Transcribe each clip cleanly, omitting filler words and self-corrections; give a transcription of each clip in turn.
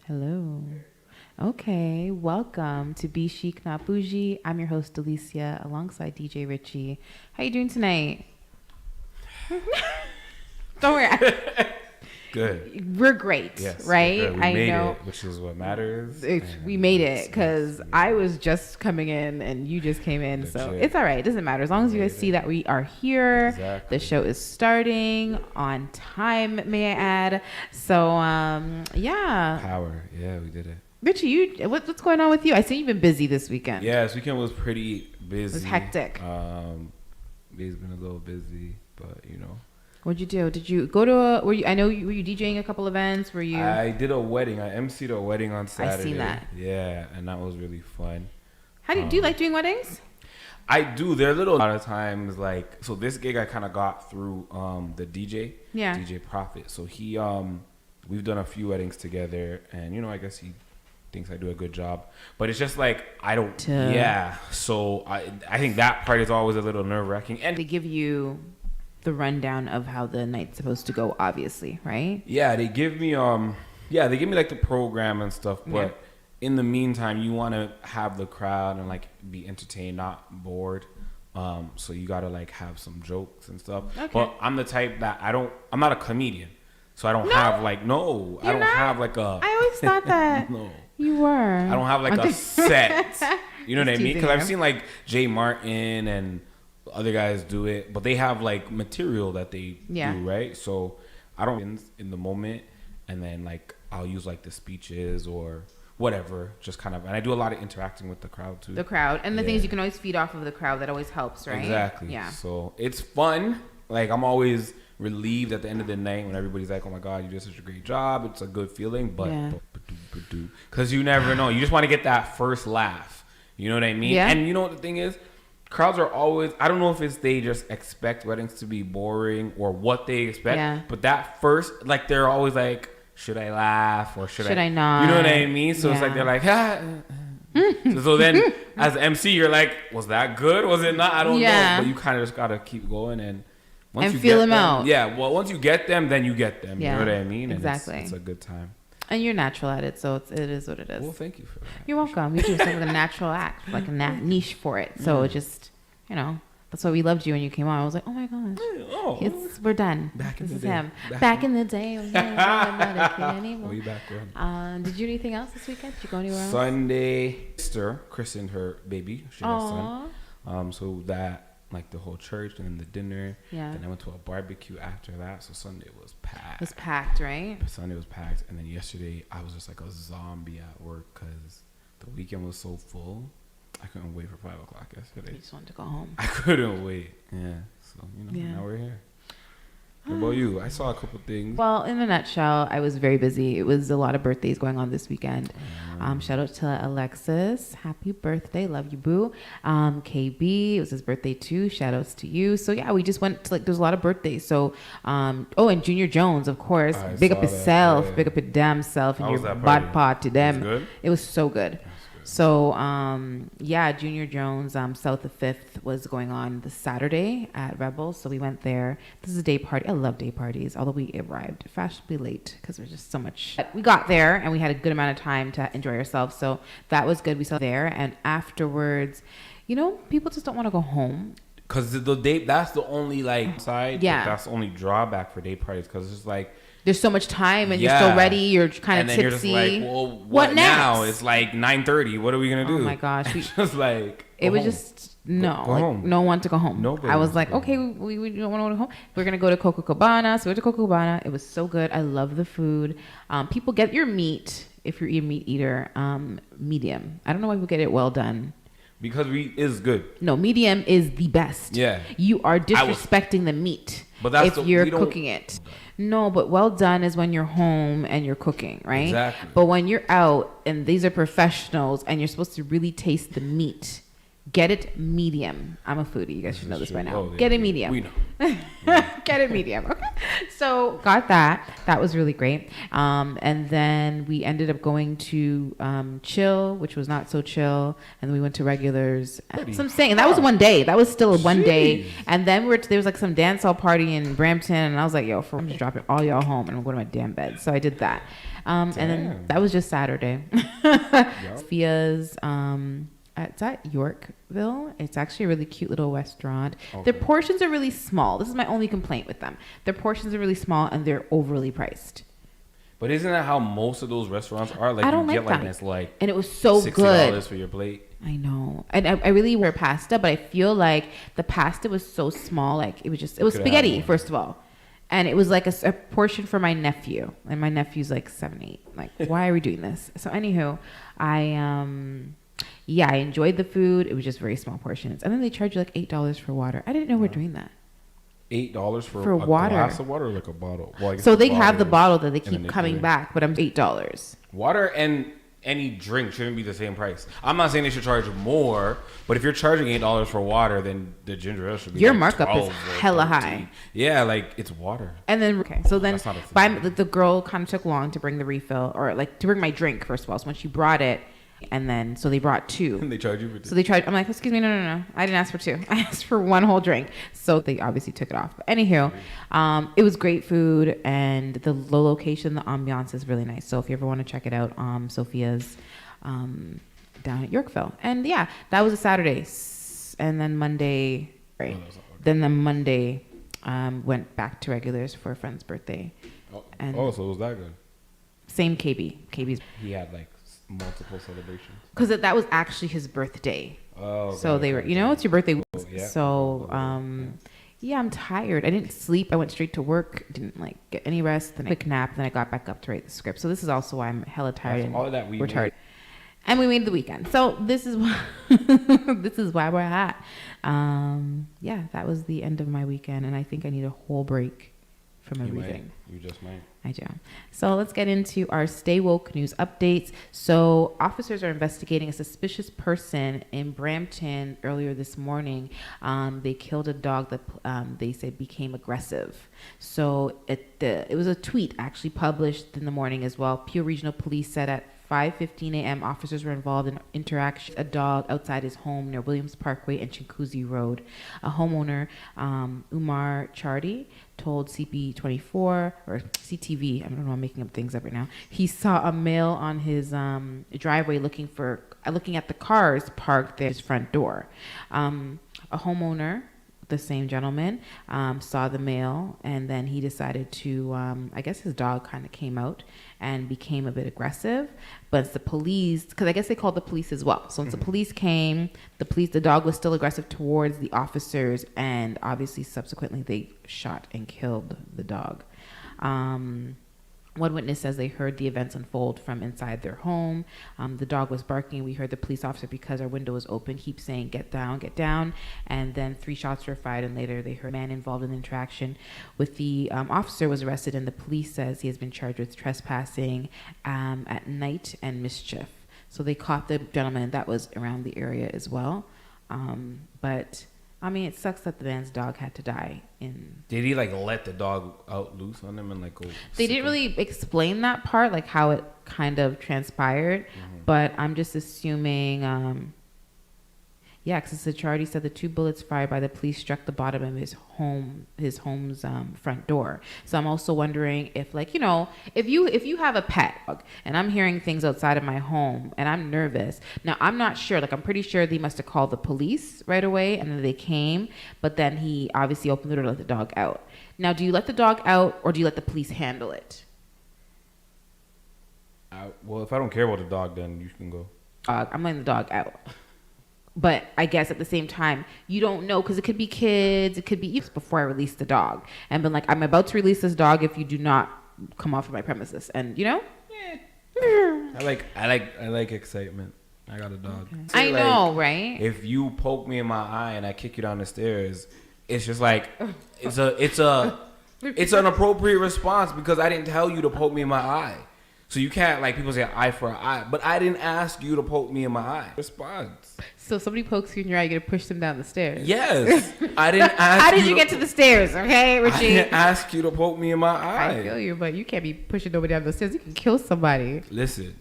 Hello. Okay, welcome to bChic, Not Bougie. I'm your host, Alicia, alongside DJ Richie. How you doing tonight? Don't worry. Good. We're great, yes, right? We're good. We made it, which is what matters. We made it because I was just coming in and you just came in. Legit. So it's all right. It doesn't matter. As long as you guys see that we are here. Exactly. The show is starting on time, may I add. So, yeah. Power. Yeah, we did it. Richie, what's going on with you? I see you've been busy this weekend. Yeah, this weekend was pretty busy. It was hectic. It's been a little busy, but you know. What'd you do? Did you go to were you DJing a couple events? Were you? I did a wedding. I emceed a wedding on Saturday. I seen that. Yeah, and that was really fun. How do you like doing weddings? I do. They're a lot of times like, so this gig I kind of got through the DJ. Yeah. DJ Prophet. So he we've done a few weddings together, and you know, I guess he thinks I do a good job, but it's just like I don't. Yeah. So I think that part is always a little nerve-wracking, and they give you the rundown of how the night's supposed to go, obviously, right? Yeah, they give me like the program and stuff, but in the meantime, you want to have the crowd and like be entertained, not bored. So you gotta like have some jokes and stuff. Okay. But I'm the type that I'm not a comedian, so I don't have like have like a. I always thought that. No. You were. I don't have like a set. You know what I mean? Because I've seen like Jay Martin and other guys do it, but they have like material that they do, right? So I don't in the moment, and then like I'll use like the speeches or whatever, just kind of, and I do a lot of interacting with the crowd too. The crowd, and the thing is, you can always feed off of the crowd. That always helps, right? Exactly. Yeah. So it's fun. Like I'm always relieved at the end of the night when everybody's like, "Oh my God, you did such a great job." It's a good feeling, but because you never know. You just want to get that first laugh. You know what I mean? Yeah. And you know what the thing is? Crowds are always, I don't know if it's they just expect weddings to be boring or what they expect, but that first, like they're always like, should I laugh or should I not? You know what I mean? So it's like they're like, so then as MC, you're like, was that good? Was it not? I don't know. But you kind of just got to keep going and once you feel them out. Yeah, well, once you get them, then you get them. Yeah. You know what I mean? And exactly. It's a good time. And you're natural at it, so it is what it is. Well, thank you for that. You're welcome. You do something with a natural act, like a niche for it. So it just, you know, that's why we loved you when you came on. I was like, oh my gosh, we're done. This is him. Back in the day. I'm not anymore. Way back when. Did you do anything else this weekend? Did you go anywhere else? Sunday, sister christened her baby. She had a son. So that, like the whole church and then the dinner. Yeah. Then I went to a barbecue after that. So Sunday was packed. It was packed, right? Sunday was packed. And then yesterday I was just like a zombie at work because the weekend was so full. I couldn't wait for 5 o'clock yesterday. You just wanted to go home. I couldn't wait. Yeah. So, now we're here. What about you? I saw a couple things. Well, in a nutshell, I was very busy. It was a lot of birthdays going on this weekend. Shout out to Alexis. Happy birthday. Love you, boo. KB, it was his birthday too. Shout outs to you. So yeah, we just went to there's a lot of birthdays. So, and Junior Jones, of course. Big up himself. Yeah. Big up your damn self and your bad part to them. It was so good. So, Junior Jones, South of 5th was going on this Saturday at Rebels. So we went there. This is a day party. I love day parties, although we arrived fashionably late because there's just so much. We got there and we had a good amount of time to enjoy ourselves. So that was good. We saw there. And afterwards, people just don't want to go home. Because that's the only side. Yeah. That's the only drawback for day parties because it's like, there's so much time and you're still ready. You're kind of tipsy. You're just like, well, what now? It's like 9:30. What are we going to do? Oh my gosh. Just like, it was just, no. Go home. No one to go home. Nobody. I was like, okay, we don't want to go home. We're going to go to Copacabana. So we went to Copacabana. It was so good. I love the food. People get your meat, if you're a meat eater, medium. I don't know why people get it well done. Because it's good. No, medium is the best. Yeah. You are disrespecting the meat if you're cooking it. No, but well done is when you're home and you're cooking, right? Exactly. But when you're out and these are professionals and you're supposed to really taste the meat, Get it medium. I'm a foodie. You guys should know this by now. Oh, yeah, Get it medium. We know. Get it medium. Okay. So got that. That was really great. And then we ended up going to Chill, which was not so chill. And then we went to Regulars. So I'm saying, and that was one day. That was still one day. And then there was like some dance hall party in Brampton. And I was like, yo, I'm just dropping all y'all home and I'm going to my damn bed. So I did that. And then that was just Saturday. Sophia's, it's at Yorkville. It's actually a really cute little restaurant. Okay. Their portions are really small. This is my only complaint with them. Their portions are really small and they're overly priced. But isn't that how most of those restaurants are? Like, I don't you like get like that. this, like, and it was so $60 good for your plate. I know. And I really wear pasta, but I feel like the pasta was so small. Like it was spaghetti, first of all. And it was like a portion for my nephew. And my nephew's like 7, 8. Like, why are we doing this? So anywho, I enjoyed the food. It was just very small portions. And then they charge you like $8 for water. I didn't know we're doing that. $8 for a water. Glass of water or like a bottle? Well, so they have the bottle that they keep coming back, but I'm $8. Water and any drink shouldn't be the same price. I'm not saying they should charge more, but if you're charging $8 for water, then the ginger ale should be your like markup is hella high. Yeah, like it's water. And then the girl kind of took long to bring the refill, or like to bring my drink first of all. So when she brought it, and then so they brought 2. And they charge you for 2. So they charged. I'm like, excuse me, no. I didn't ask for 2. I asked for 1 whole drink. So they obviously took it off. But anywho, it was great food, and the location, the ambiance is really nice. So if you ever want to check it out, Sophia's down at Yorkville. And yeah, that was a Saturday. And then Monday, right? Then the Monday went back to Regulars for a friend's birthday. So it was that good? Same KB. KB's. He had like multiple celebrations. Because that was actually his birthday. Oh. So they were, it's your birthday. Oh, yeah. So, I'm tired. I didn't sleep. I went straight to work. Didn't like get any rest. Then a quick nap. Then I got back up to write the script. So this is also why I'm hella tired. All of that we're tired. And we made the weekend. So this is why we're at. That was the end of my weekend, and I think I need a whole break from everything. You just might. I do. So let's get into our Stay Woke news updates. So officers are investigating a suspicious person in Brampton earlier this morning. They killed a dog that they said became aggressive. So it was a tweet actually published in the morning as well. Peel Regional Police said at 5:15 a.m. officers were involved in interaction with a dog outside his home near Williams Parkway and Chinguacousy Road. A homeowner, Umar Chardi, told CP24 or CTV, I don't know, I'm making up things up right now. He saw a male on his driveway looking at the cars parked there at his front door. A homeowner, the same gentleman, saw the male, and then he decided to, I guess his dog kind of came out and became a bit aggressive. But it's the police, because I guess they called the police as well. So once the police came, the dog was still aggressive towards the officers, and obviously subsequently they shot and killed the dog. One witness says they heard the events unfold from inside their home. The dog was barking. We heard the police officer, because our window was open, keep saying, "Get down, get down." And then 3 shots were fired, and later they heard a man involved in the interaction with the officer was arrested, and the police says he has been charged with trespassing at night and mischief. So they caught the gentleman that was around the area as well. But I mean, it sucks that the man's dog had to die. Did he like let the dog out loose on him and like go? They didn't really explain that part, like how it kind of transpired. But I'm just assuming, because the Chardy said the 2 bullets fired by the police struck the bottom of his home's front door. So I'm also wondering if, like, if you have a pet dog and I'm hearing things outside of my home and I'm nervous. Now I'm not sure. Like, I'm pretty sure they must have called the police right away, and then they came. But then he obviously opened the door to let the dog out. Now, do you let the dog out or do you let the police handle it? Well, if I don't care about the dog, then you can go. I'm letting the dog out. But I guess at the same time, you don't know, because it could be kids, it could be you before I release the dog. And been like, I'm about to release this dog if you do not come off of my premises. And Yeah. I like excitement. I got a dog. Okay. I know, right? If you poke me in my eye and I kick you down the stairs, it's just like it's an appropriate response because I didn't tell you to poke me in my eye. So you can't, like, people say eye for an eye, but I didn't ask you to poke me in my eye. Response. So if somebody pokes you in your eye, you're gonna push them down the stairs. Yes. I didn't ask How did you get to the stairs, okay, Richie? I didn't ask you to poke me in my eye. I feel you, but you can't be pushing nobody down the stairs. You can kill somebody. Listen.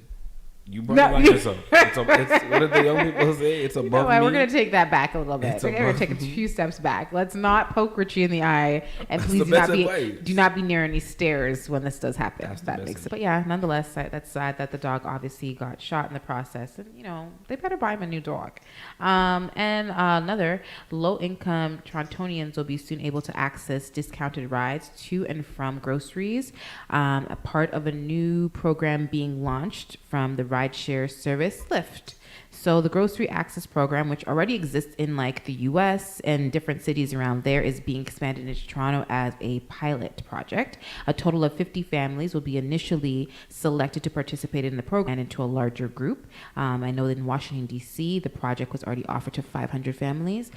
You brought it on yourself. It's what did the young people say? It's above you know what? me. We're going to take that back a little bit. We're going to take a few steps back. Let's not poke Richie in the eye. And please do not be near any stairs when this does happen. If that makes sense. But yeah, nonetheless, that's sad that the dog obviously got shot in the process. And, you know, they better buy him a new dog. And another, low-income Torontonians will be soon able to access discounted rides to and from groceries. A part of a new program being launched from the rideshare service Lyft. So the grocery access program, which already exists in like the US and different cities around there, is being expanded into Toronto as a pilot project. A total of 50 families will be initially selected to participate in the program and into a larger group. I know that in Washington, D.C., the project was already offered to 500 families.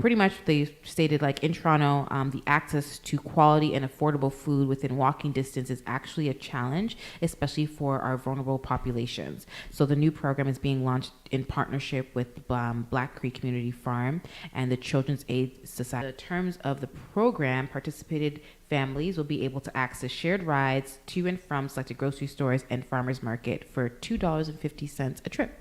Pretty much they stated like in Toronto, the access to quality and affordable food within walking distance is actually a challenge, especially for our vulnerable populations. So the new program is being launched in partnership with Black Creek Community Farm and the Children's Aid Society. In terms of the program, participated families will be able to access shared rides to and from selected grocery stores and farmers market for $2.50 a trip.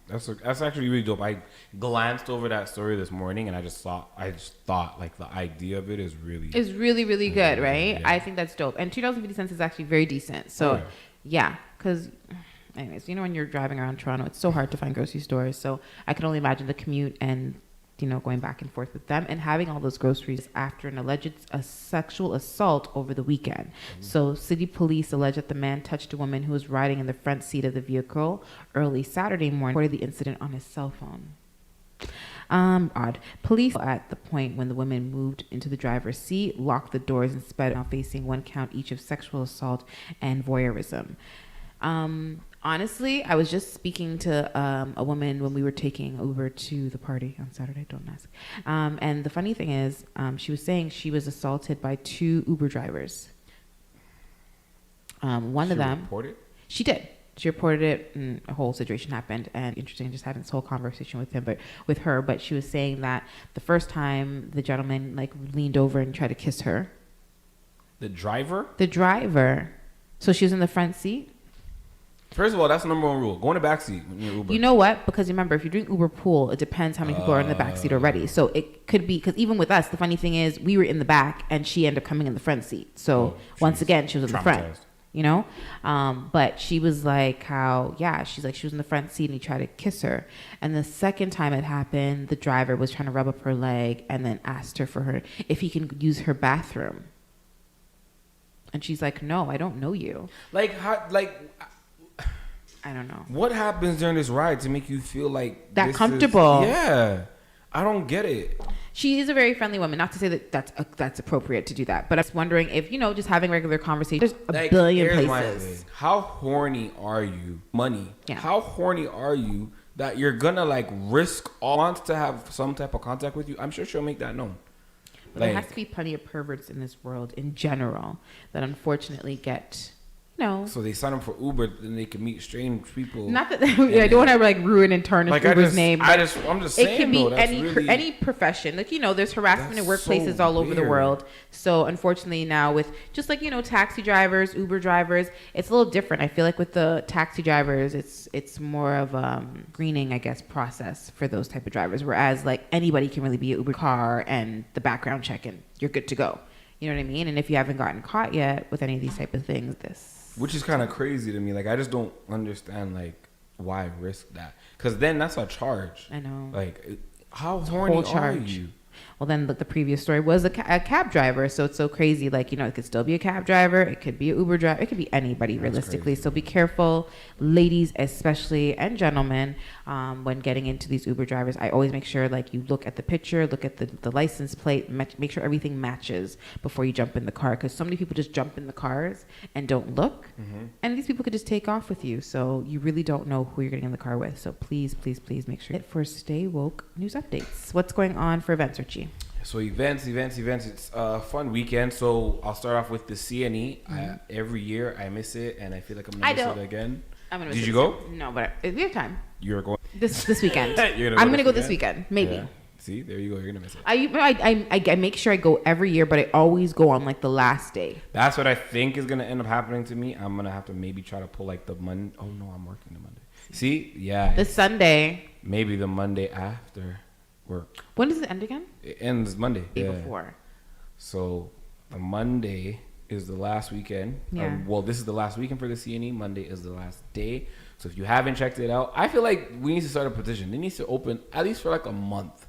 That's actually really dope. I glanced over that story this morning and I just thought like the idea of it is really really good, right? Yeah. I think that's dope. And $2.50 is actually very decent. So yeah, because anyways, you know, when you're driving around Toronto, it's so hard to find grocery stores. So I can only imagine the commute and, you know, going back and forth with them and having all those groceries after an alleged sexual assault over the weekend. Mm-hmm. So city police allege that the man touched a woman who was riding in the front seat of the vehicle early Saturday morning, reported the incident on his cell phone. Odd. Police at the point when the women moved into the driver's seat, locked the doors and sped out, facing 1 count each of sexual assault and voyeurism. Honestly, I was just speaking to a woman when we were taking Uber to the party on Saturday. Don't ask. And the funny thing is, she was saying she was assaulted by 2 Uber drivers. One of them. Reported? She did. She reported it, and a whole situation happened. And interesting, just having this whole conversation with her. But she was saying that the first time the gentleman like leaned over and tried to kiss her. The driver? The driver. So she was in the front seat. First of all, that's the number 1 rule. Go in the back seat when you're Uber. You know what? Because remember, if you're doing Uber Pool, it depends how many people are in the back seat already. So it could be, because even with us, the funny thing is we were in the back and she ended up coming in the front seat. So once again, she was in the front, you know? But she was like she's like, she was in the front seat and he tried to kiss her. And the second time it happened, the driver was trying to rub up her leg and then asked her if he can use her bathroom. And she's like, no, I don't know you. I don't know. What happens during this ride to make you feel like that comfortable? Yeah. I don't get it. She is a very friendly woman. Not to say that that's appropriate to do that. But I was wondering if, you know, just having regular conversation. There's a billion places. How horny are you? Money. Yeah. How horny are you that you're going to like risk wants to have some type of contact with you? I'm sure she'll make that known. But there has to be plenty of perverts in this world in general that unfortunately get... No. So they sign up for Uber, then they can meet strange people. Not that I don't want to like ruin and tarnish like Uber's name. I'm just saying. It can be any profession. Like, you know, there's harassment in workplaces all over the world. So unfortunately now with just like, you know, taxi drivers, Uber drivers, it's a little different. I feel like with the taxi drivers, it's more of a screening, I guess, process for those type of drivers. Whereas like anybody can really be an Uber car and the background check and you're good to go. You know what I mean? And if you haven't gotten caught yet with any of these type of things, which is kind of crazy to me. Like, I just don't understand, like, why risk that? Because then that's a charge. I know. Like, how horny are you? Well, then the previous story was a cab driver. So it's so crazy. Like, you know, it could still be a cab driver. It could be an Uber driver. It could be anybody, realistically. Crazy. So be careful, ladies especially, and gentlemen, when getting into these Uber drivers. I always make sure, like, you look at the picture, look at the license plate, make sure everything matches before you jump in the car. Because so many people just jump in the cars and don't look. Mm-hmm. And these people could just take off with you. So you really don't know who you're getting in the car with. So please, please, please make sure. For Stay Woke news updates. What's going on for events, Richie? So events. It's a fun weekend. So I'll start off with the CNE. Every year I miss it, and I feel like I'm gonna miss it again. Did you go? No, but we have time. You're going This weekend. You're I'm gonna go this weekend, maybe. Yeah. See, there you go. You're gonna miss it. I make sure I go every year, but I always go on like the last day. That's what I think is gonna end up happening to me. I'm gonna have to maybe try to pull like the Monday. Oh no, I'm working the Monday. See, yeah. The Sunday. Maybe the Monday after work. When does it end again? It ends Monday. Day before. So the Monday is the last weekend. Yeah. Well, this is the last weekend for the CNE. Monday is the last day. So if you haven't checked it out, I feel like we need to start a petition. It needs to open at least for like a month.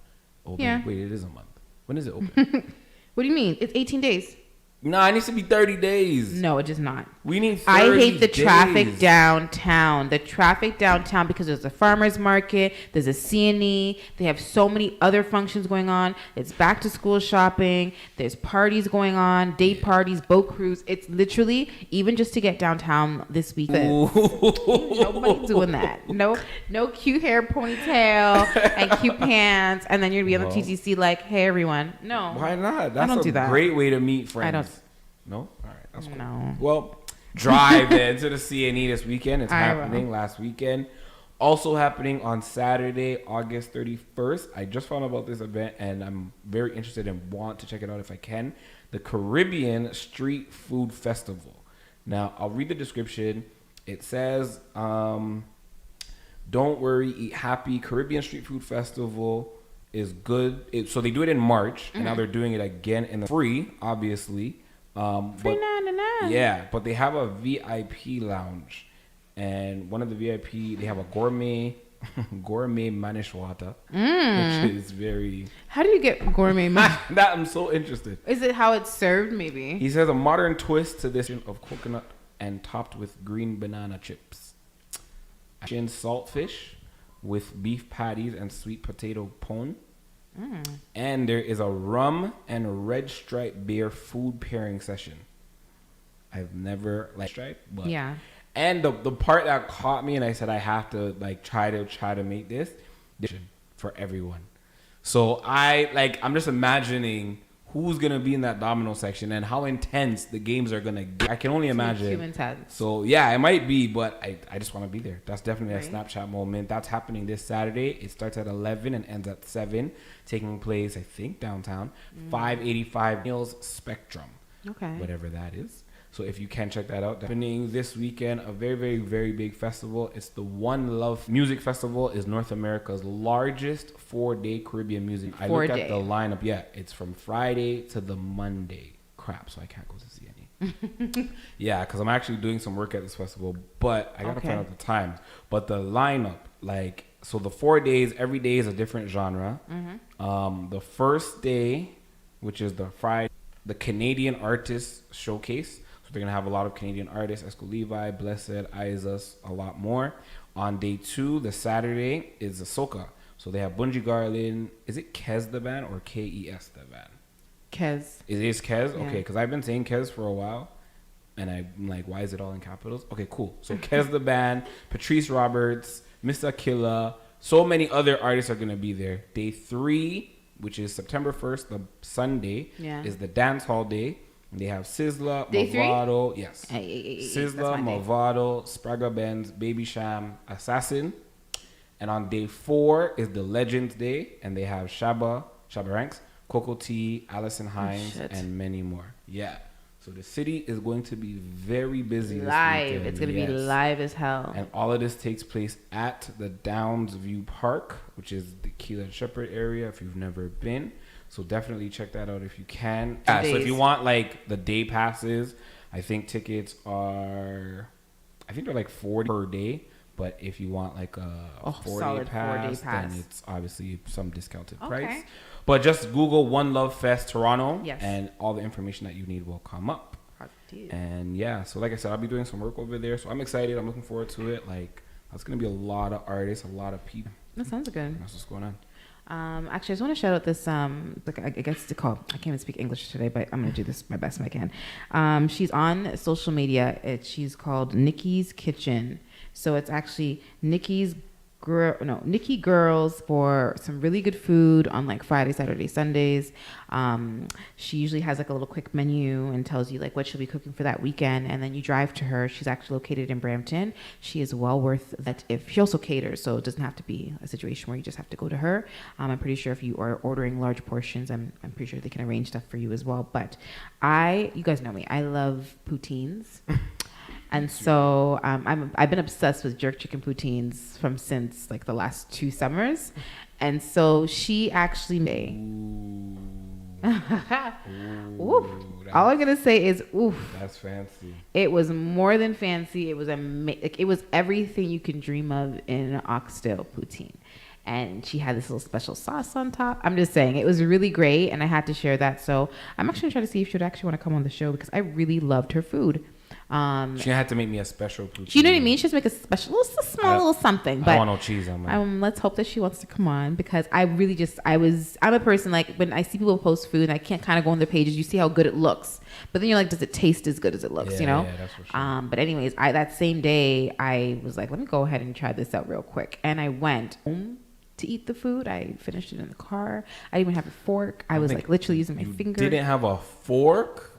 Yeah. Wait, it is a month. When is it open? What do you mean? It's 18 days. Nah, it needs to be 30 days. No, it does not. We need 30 I hate the days. traffic downtown. The traffic downtown because there's a farmer's market, there's a CNE, they have so many other functions going on. It's back to school shopping, there's parties going on, day parties, boat cruise. It's literally, even just to get downtown this weekend. Nobody's doing that. No cute hair ponytail and cute pants, and then you're gonna be on the TTC like, hey everyone. No. Why not? I don't do that. Great way to meet friends. I don't. No? All right. That's cool. No. Well, drive then to the CNE this weekend. It's happening last weekend. Also happening on Saturday, August 31st. I just found out about this event and I'm very interested and want to check it out if I can. The Caribbean Street Food Festival. Now, I'll read the description. It says, don't worry, eat happy. Caribbean Street Food Festival is good. So they do it in March, and now they're doing it again in the free, obviously. Yeah, but they have a VIP lounge, and one of the VIP, they have a gourmet manishwata, which is very. How do you get gourmet? That I'm so interested. Is it how it's served? Maybe. He says a modern twist to this of coconut and topped with green banana chips, Asian saltfish with beef patties and sweet potato pone. And there is a rum and red stripe beer food pairing session. I've never liked stripe, but yeah. And the part that caught me, and I said I have to like try to make this for everyone. So I'm just imagining who's gonna be in that domino section and how intense the games are gonna get. I can only imagine. Too intense. So yeah, it might be, but I just want to be there. That's definitely a Snapchat moment. That's happening this Saturday. It starts at 11 and ends at 7, taking place I think downtown, 585 Mills Spectrum. Okay. Whatever that is. So if you can check that out, happening this weekend, a very, very, very big festival. It's the One Love Music Festival. Is North America's largest 4-day Caribbean music. I looked at the lineup. Yeah, it's from Friday to the Monday. Crap, so I can't go to see any. Yeah, because I'm actually doing some work at this festival, but I gotta find out the times. But the lineup, so the 4 days, every day is a different genre. The first day, which is the Friday, the Canadian Artists Showcase. So they're going to have a lot of Canadian artists, Esco Levi, Blessed, Isis, a lot more. On day 2, the Saturday, is the Soca. So they have Bunji Garland. Is it Kez the band or Kes the band? Kez. It is Kez? Yeah. Okay, because I've been saying Kez for a while. And I'm like, why is it all in capitals? Okay, cool. So Kez the band, Patrice Roberts, Mr. Killa. So many other artists are going to be there. Day 3, which is September 1st, the Sunday, is the dance hall day. They have Sizzla, Movado, yes. Sizzla, Movado, Spraga Benz, Baby Sham, Assassin. And on day 4 is the Legends Day, and they have Shabba Ranks, Coco T, Allison Hines, and many more. Yeah. So the city is going to be very busy live. This weekend. It's going to be live as hell. And all of this takes place at the Downs View Park, which is the Keelan Shepherd area if you've never been. So definitely check that out if you can. So if you want the day passes, I think tickets are, they're like $40 per day. But if you want a 4-day pass, then it's obviously some discounted price. But just Google One Love Fest Toronto, and all the information that you need will come up. And yeah, so like I said, I'll be doing some work over there. So I'm excited. I'm looking forward to it. There's going to be a lot of artists, a lot of people. That sounds good. That's what's going on. Actually, I just want to shout out this, I guess it's called, I can't even speak English today, but I'm going to do this my best I can. She's on social media. She's called Nikki's Kitchen. So it's actually Nikki's Nikki Girls for some really good food on like Friday, Saturday, Sundays. She usually has like a little quick menu and tells you like what she'll be cooking for that weekend, and then you drive to her. She's actually located in Brampton. She is well worth that. If she also caters, so it doesn't have to be a situation where you just have to go to her. I'm pretty sure if you are ordering large portions, I'm pretty sure they can arrange stuff for you as well. But you guys know me, I love poutines. And so I've been obsessed with jerk chicken poutines since like the last 2 summers. And so she actually made. Oof. All I'm gonna say is oof. That's fancy. It was more than fancy. It was it was everything you can dream of in an oxtail poutine. And she had this little special sauce on top. I'm just saying, it was really great, and I had to share that. So I'm actually trying to see if she would actually want to come on the show because I really loved her food. She had to make me a special poutine. You know what I mean? She has to make a special, a small little something. But I don't want no cheese on mine. Let's hope that she wants to come on because I'm a person like when I see people post food and I can't kind of go on their pages, you see how good it looks. But then you're like, does it taste as good as it looks, you know? Yeah, that's for sure. But anyways, that same day, I was like, let me go ahead and try this out real quick. And I went home to eat the food. I finished it in the car. I didn't even have a fork. I was like literally using my finger. Didn't have a fork?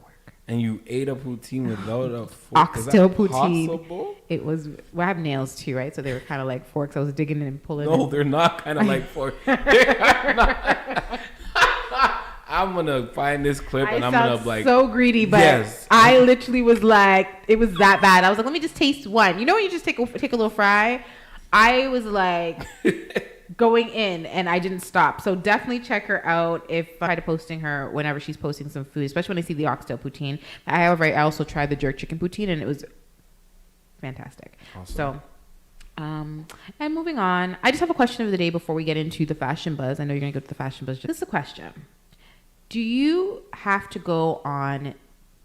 And you ate a poutine without a fork? Oxtail poutine. Possible? It was. Well, I have nails too, right? So they were kind of like forks. I was digging in and pulling. No, they're not kind of like forks. I'm gonna find this clip and I'm gonna like. So greedy, but yes. I literally was like, it was that bad. I was like, let me just taste one. You know when you just take a little fry? I was like. Going in and I didn't stop. So definitely check her out if I try to posting her whenever she's posting some food, especially when I see the oxtail poutine. However, I also tried the jerk chicken poutine and it was fantastic. Awesome. So, and moving on, I just have a question of the day before we get into the fashion buzz. I know you're going to go to the fashion buzz. This is a question. Do you have to go on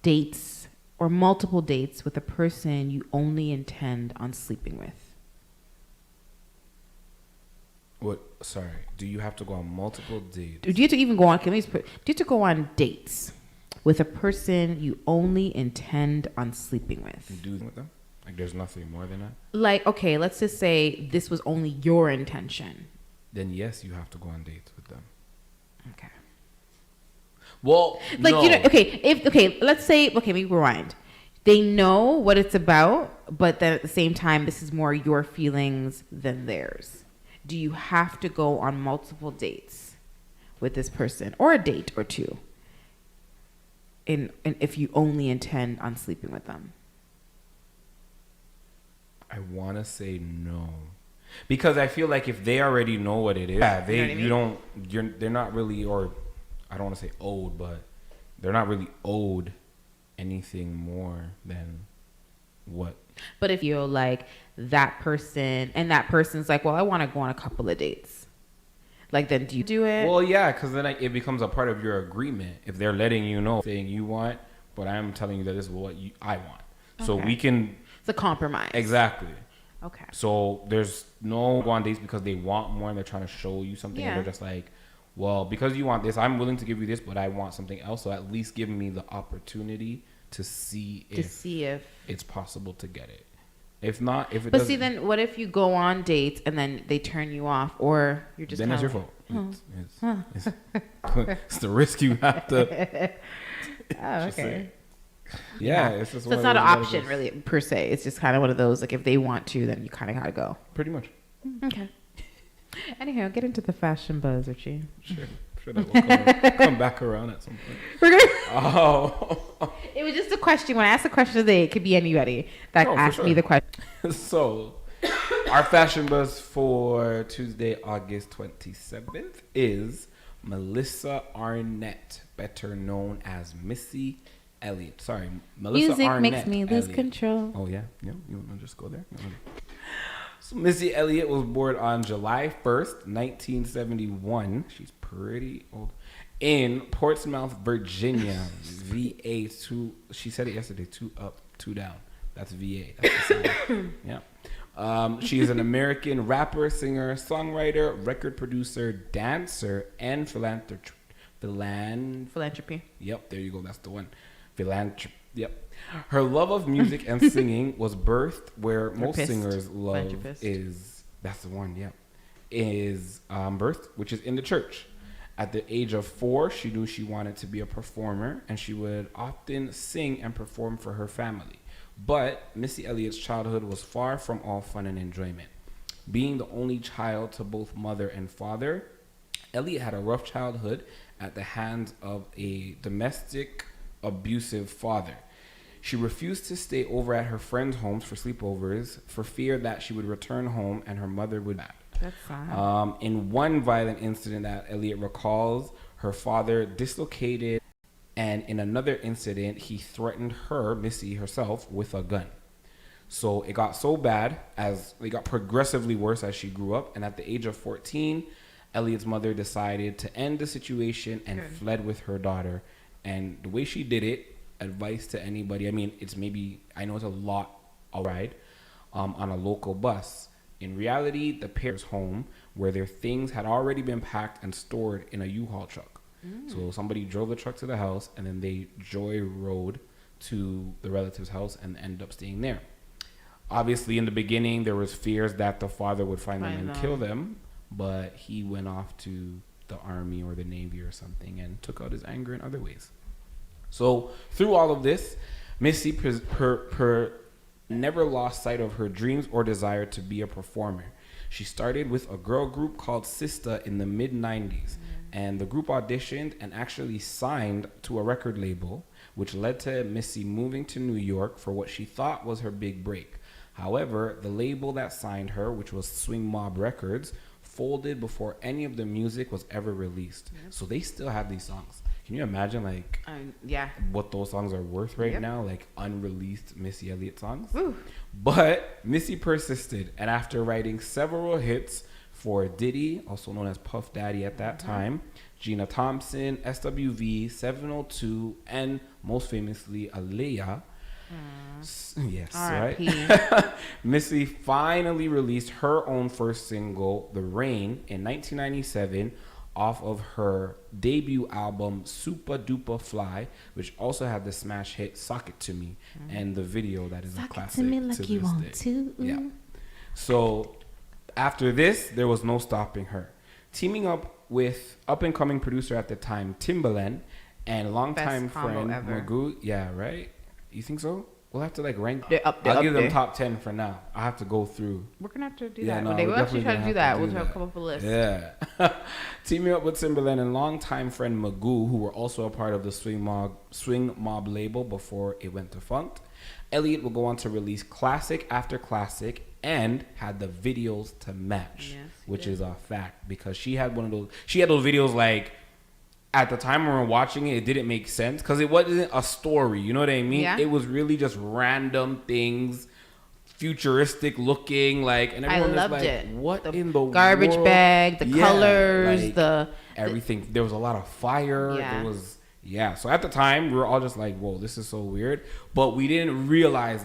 dates or multiple dates with a person you only intend on sleeping with? What? Sorry. Do you have to go on multiple dates? Do you have to even go on? Do you have to go on dates with a person you only intend on sleeping with? You do with them? Like, there's nothing more than that. Like, okay, let's just say this was only your intention. Then yes, you have to go on dates with them. Okay. Well, like no. You know, let's say maybe rewind. They know what it's about, but then at the same time, this is more your feelings than theirs. Do you have to go on multiple dates with this person or a date or two and if you only intend on sleeping with them? I want to say no. Because I feel like if they already know what it is, they're not really, or I don't want to say owed, but they're not really owed anything more than what. But if you're like that person and that person's like, well, I want to go on a couple of dates. Like, then do you do it? Well, yeah, because then it becomes a part of your agreement. If they're letting you know, saying you want, but I'm telling you that this is what I want. Okay. So we can. It's a compromise. Exactly. Okay. So there's no go on dates because they want more and they're trying to show you something. Yeah. And they're just like, well, because you want this, I'm willing to give you this, but I want something else. So at least give me the opportunity to see if it's possible to get it. If not, if it but doesn't. See, then what if you go on dates and then they turn you off, or you're just then it's your fault. It's the risk you have to. Oh, okay. Yeah, it's just. So it's not an option, really, per se. It's just kind of one of those. Like, if they want to, then you kind of gotta go. Pretty much. Okay. Anyhow, get into the fashion buzz, Richie. Sure that will come back around at some point. It was just a question. When I asked the question today, it could be anybody that asked me the question. So, our fashion buzz for Tuesday, August 27th is Melissa Arnett, better known as Missy Elliott. Sorry, Melissa Music Arnett. Music makes me lose control. Oh, yeah? You want to just go there? So Missy Elliott was born on July 1st, 1971. She's pretty old. In Portsmouth, Virginia, VA. She said it yesterday, 2 up, 2 down. That's VA. That's the same. Yeah. She is an American rapper, singer, songwriter, record producer, dancer, and philanthropy. Yep, there you go. That's the one. Philanthropy. Yep. Her love of music and singing was birthed where most singers' love is That's the one, yeah. Is birth, which is in the church. At the age of 4, she knew she wanted to be a performer, and she would often sing and perform for her family. But Missy Elliott's childhood was far from all fun and enjoyment. Being the only child to both mother and father, Elliott had a rough childhood at the hands of a domestic abusive father. She refused to stay over at her friends' homes for sleepovers for fear that she would return home and her mother would be bad. That's sad. In one violent incident that Elliott recalls, her father dislocated, and in another incident, he threatened her, Missy herself, with a gun. So it got so bad as it got progressively worse as she grew up. And at the age of 14, Elliott's mother decided to end the situation and fled with her daughter. And the way she did it, advice to anybody, I mean, I know it's a lot, I'll ride on a local bus. In reality, the pair's home where their things had already been packed and stored in a U-Haul truck. So somebody drove the truck to the house and then they joy rode to the relative's house and ended up staying there. Obviously, in the beginning, there was fears that the father would find them and kill them, but he went off to the army or the navy or something and took out his anger in other ways. So through all of this, Missy never lost sight of her dreams or desire to be a performer. She started with a girl group called Sista in the mid-90s, and the group auditioned and actually signed to a record label, which led to Missy moving to New York for what she thought was her big break. However, the label that signed her, which was Swing Mob Records, folded before any of the music was ever released. So they still have these songs. Can you imagine, like, what those songs are worth right now? Like, unreleased Missy Elliott songs? Woo. But Missy persisted, and after writing several hits for Diddy, also known as Puff Daddy at that time, Gina Thompson, SWV, 702, and most famously, Aaliyah. Yes, right? Missy finally released her own first single, The Rain, in 1997, off of her debut album Super Duper Fly, which also had the smash hit Sock It To Me, and the video that is a classic to me like you want to. Yeah. So after this, there was no stopping her. Teaming up with up-and-coming producer at the time, Timbaland, and longtime friend Magoo. Yeah, right? You think so? We'll have to rank. I'll give them top 10 for now. I have to go through. We're gonna have to do that. No, we'll actually try to do that. We'll try to come up with a list. Yeah. Teaming up with Timbaland and longtime friend Magoo, who were also a part of the Swing Mob label before it went defunct. Elliott will go on to release classic after classic and had the videos to match, which is a fact because she had those videos at the time when we were watching it, it didn't make sense because it wasn't a story. You know what I mean? Yeah. It was really just random things, futuristic looking, and everyone was like, it. "What in the garbage world? Bag? The colors, everything." There was a lot of fire. Yeah. So at the time, we were all just like, "Whoa, this is so weird," but we didn't realize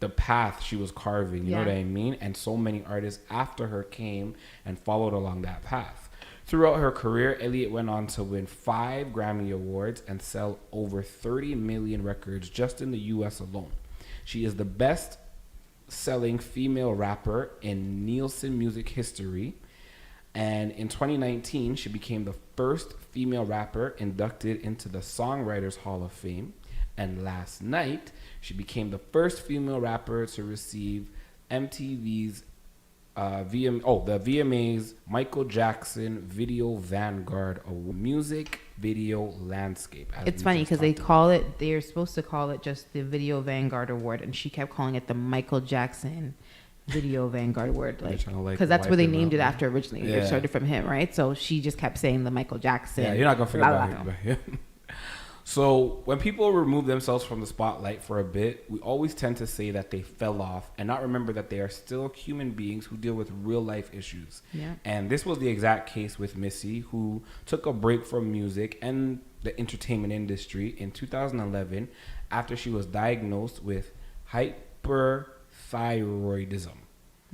the path she was carving. You know what I mean? And so many artists after her came and followed along that path. Throughout her career, Elliott went on to win 5 Grammy Awards and sell over 30 million records just in the U.S. alone. She is the best-selling female rapper in Nielsen music history. And in 2019, she became the first female rapper inducted into the Songwriters Hall of Fame. And last night, she became the first female rapper to receive MTV's the VMA's Michael Jackson Video Vanguard Award, Music Video Landscape. It's funny because they're supposed to call it just the Video Vanguard Award, and she kept calling it the Michael Jackson Video Vanguard Award, because that's where they named it after originally. It started from him, right? So she just kept saying the Michael Jackson. Yeah, you're not gonna forget about him. So when people remove themselves from the spotlight for a bit, we always tend to say that they fell off and not remember that they are still human beings who deal with real life issues. Yeah. And this was the exact case with Missy, who took a break from music and the entertainment industry in 2011 after she was diagnosed with hyperthyroidism,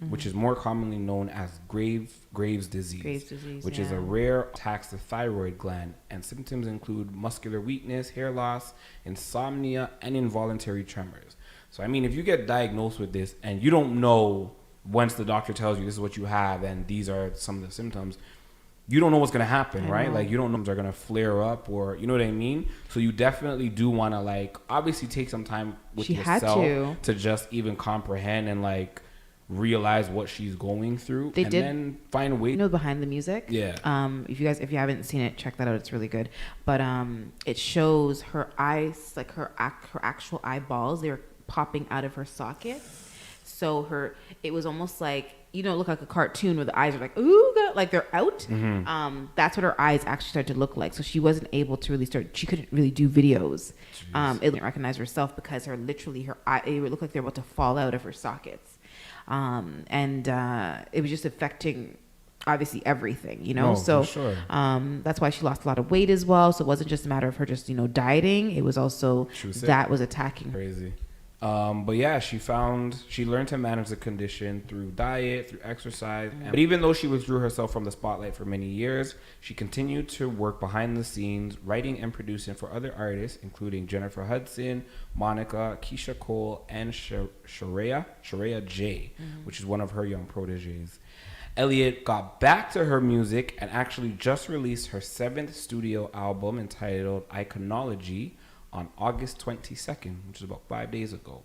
which is more commonly known as Graves' disease, which is a rare attacks the thyroid gland, and symptoms include muscular weakness, hair loss, insomnia, and involuntary tremors. So, I mean, if you get diagnosed with this and you don't know once the doctor tells you this is what you have and these are some of the symptoms, you don't know what's going to happen, right? Like, you don't know if they're going to flare up or, you know what I mean? So you definitely do want to, like, obviously take some time with yourself to just even comprehend and, like, realize what she's going through. Then find a way. You know, behind the music? Yeah. If you haven't seen it, check that out. It's really good. But it shows her eyes, like her actual eyeballs, they were popping out of her sockets. So it was almost like, you know, it looked like a cartoon where the eyes are like, ooh, like they're out. Mm-hmm. That's what her eyes actually started to look like. So she wasn't able to really she couldn't really do videos. It didn't recognize herself because her eye, it would look like they're about to fall out of her sockets. It was just affecting obviously everything, you know? So sure. That's why she lost a lot of weight as well. So it wasn't just a matter of her just, you know, dieting. It was also that was attacking her. Crazy. But yeah, she learned to manage the condition through diet, through exercise. But even though she withdrew herself from the spotlight for many years, she continued to work behind the scenes, writing and producing for other artists, including Jennifer Hudson, Monica, Keisha Cole, and Sharia J, which is one of her young proteges. Elliott got back to her music and actually just released her 7th studio album entitled Iconology on August 22nd, which is about 5 days ago.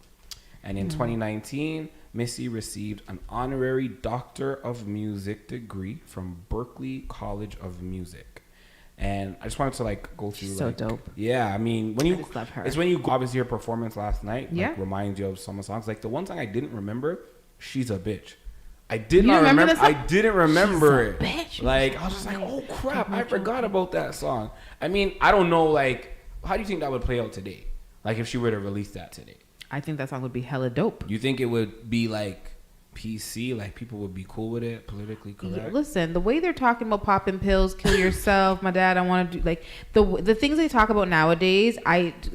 And in 2019, Missy received an honorary Doctor of Music degree from Berklee College of Music. And I just wanted to like go through. She's so dope. Yeah, I mean, I just love her. It's when you obviously her performance last night reminds you of some songs. Like the one song I didn't remember, "She's a Bitch." I did not remember. I didn't remember it. Bitch. Like I was just like, oh crap, I forgot about that song. I mean, I don't know, like. How do you think that would play out today? Like if she were to release that today? I think that song would be hella dope. You think it would be like PC? Like people would be cool with it, politically correct? Yeah, listen, the way they're talking about popping pills, kill yourself, my dad, I want to do like the things they talk about nowadays.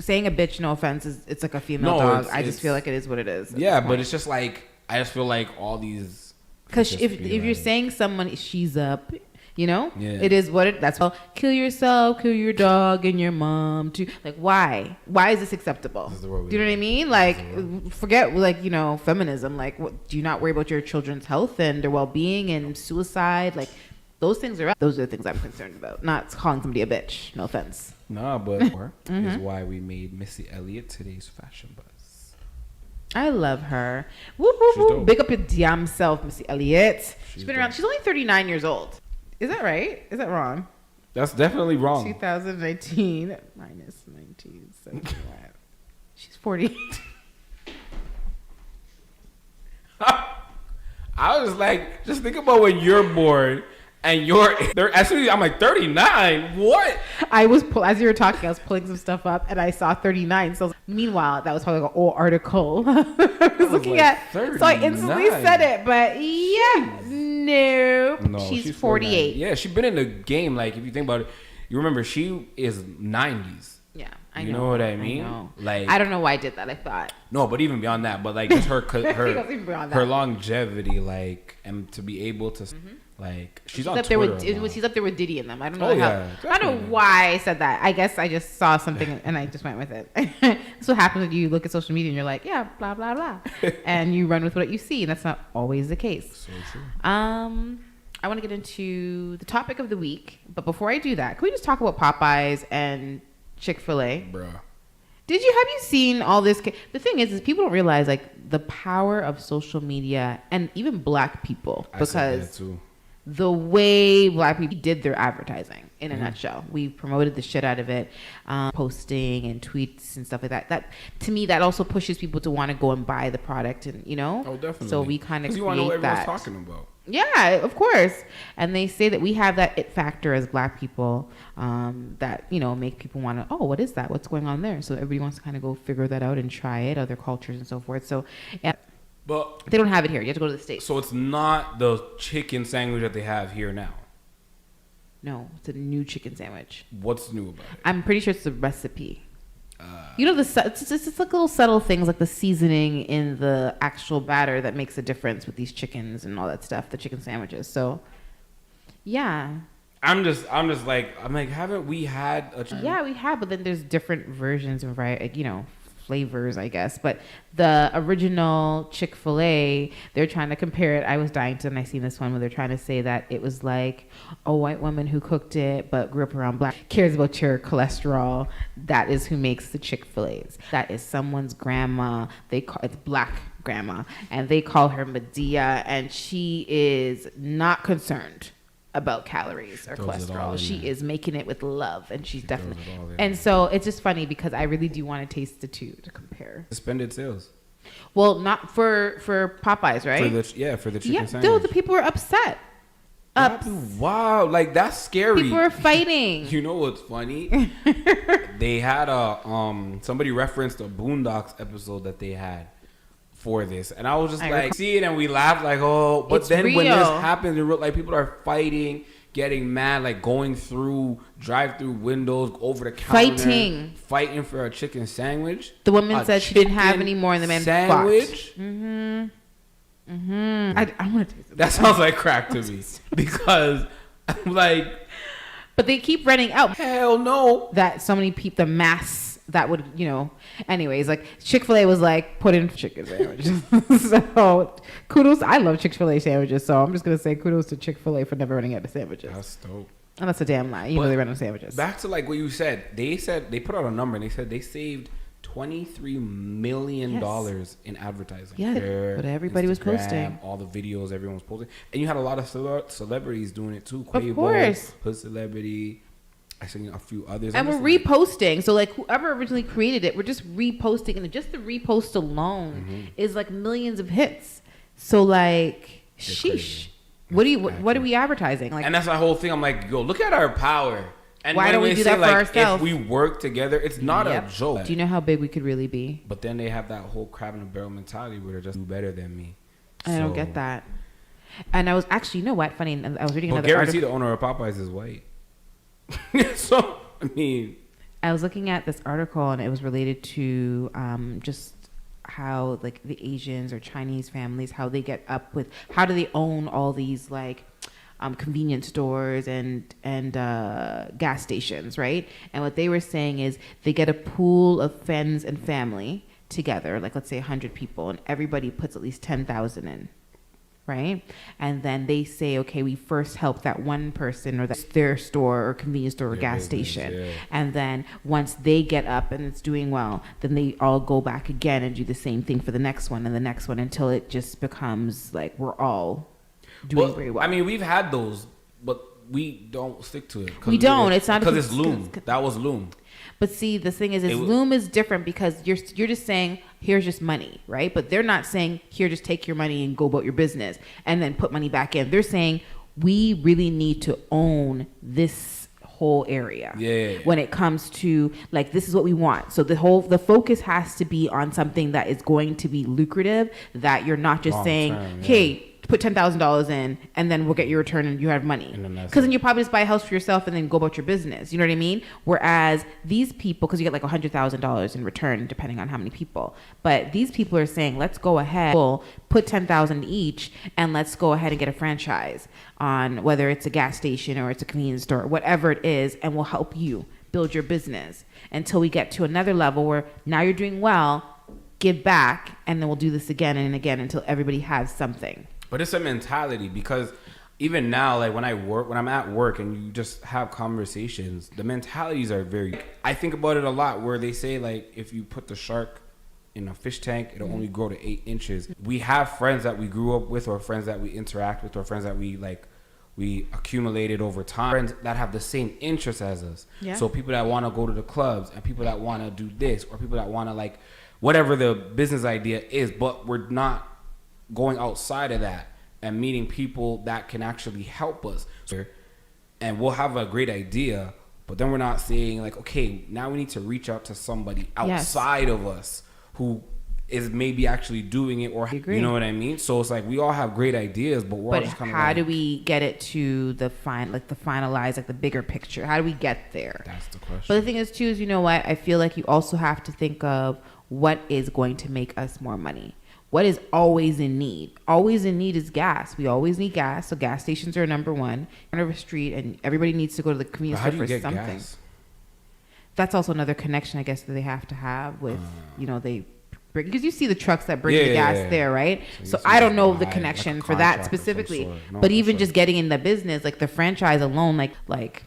Saying a bitch, no offense, it's like a female dog. I just feel like it is what it is. Yeah, but it's just like I just feel like all these. Because if you're saying someone she's up. You know, it is what it. That's well. Kill yourself, kill your dog and your mom too. Like, why? Why is this acceptable? Do you know what I mean? Like, forget like feminism. Like, do you not worry about your children's health and their well-being and suicide? Like, those are the things I'm concerned about. Not calling somebody a bitch. No offense. Nah, but is why we made Missy Elliott today's fashion buzz. I love her. Whoop, whoop, whoop. Big up your damn self, Missy Elliott. She's been around. She's only 39 years old. Is that right? Is that wrong? That's definitely wrong. 2019 minus 1975. She's 40. I was like, just think about when you're born and as soon as I'm like 39. What? I was as you were talking, I was pulling some stuff up and I saw 39. So meanwhile, that was probably like an old article. I was looking like at 39. So I instantly said it, but no, she's 48. Yeah, she's been in the game. Like if you think about it, you remember she is 90s. Yeah, I know. You know what I mean? Like I don't know why I did that. I thought no, but even beyond that, but like just her longevity, like and to be able to. Like she's on Twitter. She's up there with Diddy and them. I don't know I don't know why I said that. I guess I just saw something and I just went with it. That's what happens when you look at social media and you're like, yeah, blah blah blah, and you run with what you see, and that's not always the case. So true. I want to get into the topic of the week, but before I do that, can we just talk about Popeyes and Chick-fil-A? Bruh. Have you seen all this? The thing is people don't realize like the power of social media and even black people because the way black people did their advertising in a nutshell. We promoted the shit out of it, posting and tweets and stuff like that. That to me, that also pushes people to want to go and buy the product, and Oh, definitely. So we kind of create you want to know what that. everyone's talking about. Yeah, of course. And they say that we have that it factor as black people that make people want to. Oh, what is that? What's going on there? So everybody wants to kind of go figure that out and try it, other cultures and so forth. So yeah. But they don't have it here. You have to go to the States. So it's not the chicken sandwich that they have here now. No, it's a new chicken sandwich. What's new about it? I'm pretty sure it's the recipe. It's like little subtle things like the seasoning in the actual batter that makes a difference with these chickens and all that stuff, the chicken sandwiches. So, yeah. I'm just like, haven't we had a chicken? Yeah, we have, but then there's different versions and flavors, I guess. But the original Chick-fil-A, they're trying to compare it. I was dying to, and I seen this one where they're trying to say that it was like a white woman who cooked it but grew up around black, cares about your cholesterol. That is who makes the Chick-fil-A's. That is someone's grandma. It's black grandma, and they call her Medea, and she is not concerned about calories or cholesterol. She is making it with love, and she's definitely. And so it's just funny because I really do want to taste the two to compare. Suspended sales. Well, not for Popeyes, right? For the chicken sandwich. Dude, the people were upset. Wow, like that's scary. People were fighting. You know what's funny? They had somebody referenced a Boondocks episode that they had for this, and I was just like, see it, and we laughed like, oh, but then when this happens, like people are fighting, getting mad, like going through drive-through windows, over the counter, fighting for a chicken sandwich. The woman said she didn't have any more, and the man sandwich. I want to taste it. That sounds like crack to me because I'm like, but they keep running out. Hell no. That so many people, the mass that would, anyways, like Chick-fil-A was like, put in chicken sandwiches. So kudos. I love Chick-fil-A sandwiches. So I'm just going to say kudos to Chick-fil-A for never running out of sandwiches. That's dope. And that's a damn lie. You know they run out of sandwiches. Back to like what you said. They put out a number and they said they saved $23 million in advertising. Yeah, but everybody was posting. All the videos everyone was posting. And you had a lot of celebrities doing it too. Quavo, of course. Hood Celebrity. I seen a few others. And we're reposting. So like whoever originally created it, we're just reposting. And just the repost alone is like millions of hits. So like, sheesh. What are we advertising? Like, and that's my whole thing. I'm like, yo, look at our power. And why don't we do that for ourselves? If we work together, it's not a joke. Do you know how big we could really be? But then they have that whole crab in a barrel mentality where they're just do better than me. I don't get that. And I was actually, you know what? Funny, I was reading another article. The owner of Popeyes is white. So, I mean. I was looking at this article and it was related to just how like the Asians or Chinese families, how they get up with, how do they own all these like convenience stores and gas stations, right? And what they were saying is they get a pool of friends and family together, like let's say 100 people, and everybody puts at least 10,000 in, right? And then they say, okay, we first help that one person or that's their store or convenience store or gas station. And then once they get up and it's doing well, then they all go back again and do the same thing for the next one and the next one until it just becomes like we're all doing very well. I mean, we've had those, but we don't stick to it. We don't. It's not because it's Loom. That was Loom. But see, the thing is, Loom is different because you're just saying, here's just money, right? But they're not saying, here, just take your money and go about your business and then put money back in. They're saying, we really need to own this whole area when it comes to like, this is what we want. So the focus has to be on something that is going to be lucrative, that you're not just saying, hey, put $10,000 in and then we'll get your return and you have money. Because then you probably just buy a house for yourself and then go about your business. You know what I mean? Whereas these people, because you get like $100,000 in return depending on how many people. But these people are saying, let's go ahead, we'll put $10,000 each and let's go ahead and get a franchise on whether it's a gas station or it's a convenience store, whatever it is, and we'll help you build your business until we get to another level where now you're doing well, give back, and then we'll do this again and again until everybody has something. But it's a mentality because even now, like when I'm at work and you just have conversations, the mentalities are I think about it a lot where they say like, if you put the shark in a fish tank, it'll only grow to 8 inches. We have friends that we grew up with or friends that we interact with or friends that we accumulated over time, friends that have the same interests as us. Yeah. So people that want to go to the clubs and people that want to do this or people that want to like whatever the business idea is, but we're not going outside of that and meeting people that can actually help us. And we'll have a great idea, but then we're not saying like, okay, now we need to reach out to somebody outside of us who is maybe actually doing it or you know what I mean? So it's like we all have great ideas, but we're all just kind of how do we get it to the finalize, like the bigger picture? How do we get there? That's the question. But the thing is too, is you know what? I feel like you also have to think of what is going to make us more money. What is always in need? Always in need is gas. We always need gas. So gas stations are number one. On a street, and everybody needs to go to the convenience store for something. Gas? that's also another connection, I guess, that they have to have with, they bring, because you see the trucks that bring the gas there, right? So I don't know the connection for that specifically, but even just getting in the business, like the franchise alone, like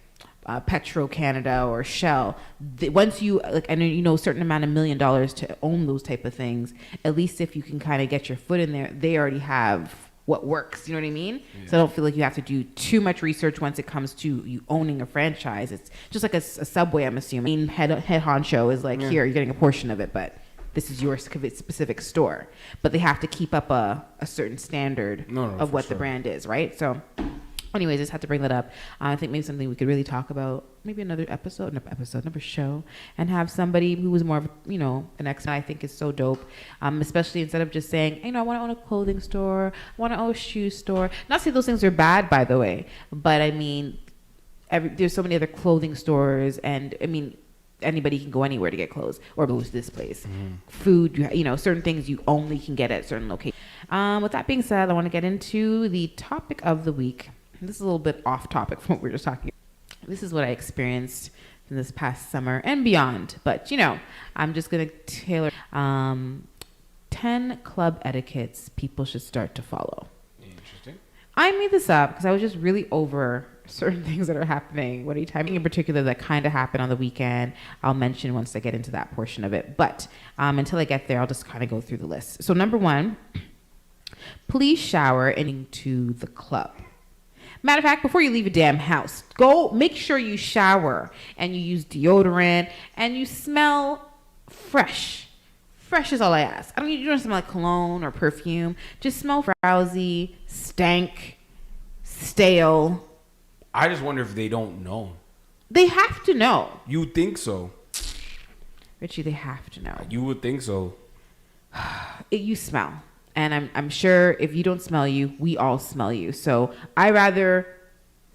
Petro Canada or Shell, once you like, I know a certain amount of $1 million to own those type of things, at least if you can kind of get your foot in there, they already have what works, you know what I mean? Yeah. So I don't feel like you have to do too much research once it comes to you owning a franchise. It's just like a Subway, I'm assuming. Head honcho is like, here, you're getting a portion of it, but this is your specific store. But they have to keep up a certain standard of what the brand is, right? So anyways, I just had to bring that up. I think maybe something we could really talk about, maybe another show, and have somebody who was more of, an expert. I think is so dope, especially instead of just saying, I want to own a clothing store, I want to own a shoe store. Not to say those things are bad, by the way, but I mean, there's so many other clothing stores, and I mean, anybody can go anywhere to get clothes, or go to this place. Food, certain things you only can get at certain locations. With that being said, I want to get into the topic of the week. This is a little bit off topic from what we were just talking about. This is what I experienced in this past summer and beyond. But, I'm just going to tailor 10 club etiquettes people should start to follow. Interesting. I made this up because I was just really over certain things that are happening. What are you timing in particular that kind of happened on the weekend? I'll mention once I get into that portion of it. But until I get there, I'll just kind of go through the list. So number 1, please shower into the club. Matter of fact, before you leave a damn house, go make sure you shower and you use deodorant and you smell fresh. Fresh is all I ask. You don't smell like cologne or perfume. Just smell frowsy, stank, stale. I just wonder if they don't know. They have to know. You think so? Richie, they have to know. You would think so. You smell. And I'm sure if you don't smell you, we all smell you. So I rather